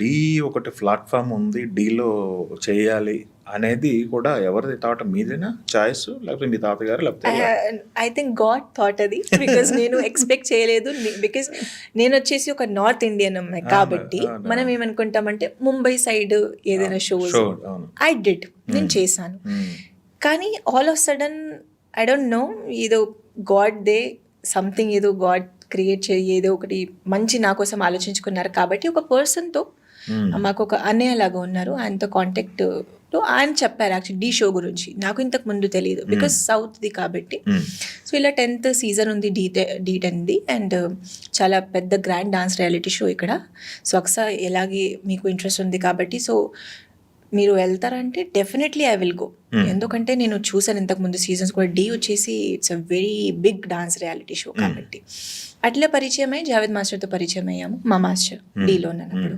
ఢీ ఒకటి ప్లాట్‌ఫార్మ్ ఉంది. ఢీలో చేయాలి అనేది కూడా ఎవరిది థాట్ మీదేనా చాయిస్? లేకపోతే మీ తాతగారా? లేకపోతే ఎలా? ఐ థింక్ గాడ్ థాట్ అది. బికాజ్ నేను ఎక్స్పెక్ట్ చేయలేదు. బికాజ్ నేను వచ్చేసి ఒక నార్త్ ఇండియన్ అమ్మాయి కాబట్టి అవును. మనం ఏమనుకుంటామంటే ముంబై సైడ్ ఏదైనా షోస్ షో అవును. ఐ డిడ్, నేను చేశాను. కానీ all of sudden I don't know, ఏదో గాడ్ దే సంథింగ్, ఏదో గాడ్ క్రియేట్ చేయి, ఏదో ఒకటి మంచి నా కోసం ఆలోచించుకున్నారు కాబట్టి ఒక పర్సన్తో మాకు ఒక అన్నయ్య లాగా ఉన్నారు, ఆయనతో కాంటాక్ట్లో ఆయన చెప్పారు యాక్చువల్లీ ఢీ షో గురించి. నాకు ఇంతకు ముందు తెలియదు బికాస్ సౌత్ది కాబట్టి. సో ఇలా 10th సీజన్ ఉంది D10ది, అండ్ చాలా పెద్ద గ్రాండ్ డాన్స్ రియాలిటీ షో ఇక్కడ. సో అక్సా ఎలాగే మీకు ఇంట్రెస్ట్ ఉంది కాబట్టి, సో మీరు వెళ్తారంటే డెఫినెట్లీ ఐ విల్ గో. ఎందుకంటే నేను చూసాను ఇంతకు ముందు సీజన్స్ కూడా. ఢీ వచ్చేసి it's a very big dance reality show కాబట్టి. అట్లా పరిచయం అయ్యి జావేద్ మాస్టర్తో పరిచయం అయ్యాము, మా మాస్టర్ ఢీలో ఉన్నప్పుడు.